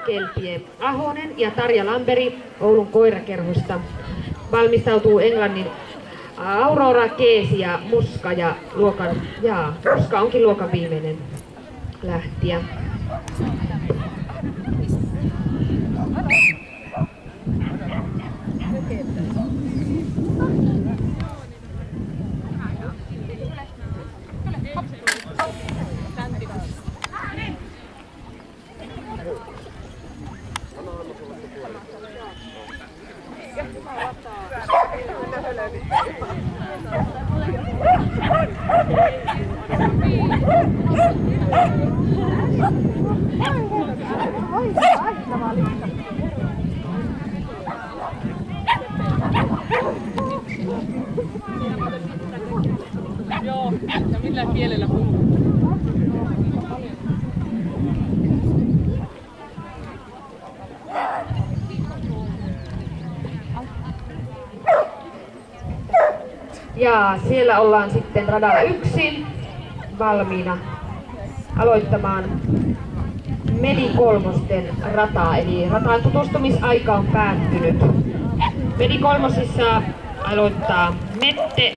Kelpie Ahonen ja Tarja Lamberi Oulun koirakerhosta valmistautuu Englannin Aurora Keesi ja Muska ja Muska onkin luokan viimeinen lähtijä. Joo, ja millä kielellä puhuu? Ja siellä ollaan sitten radalla 1 valmiina aloittamaan Medi kolmosten rataa, eli rataan tutustumisaika on päättynyt. Medi kolmosissa aloittaa Mette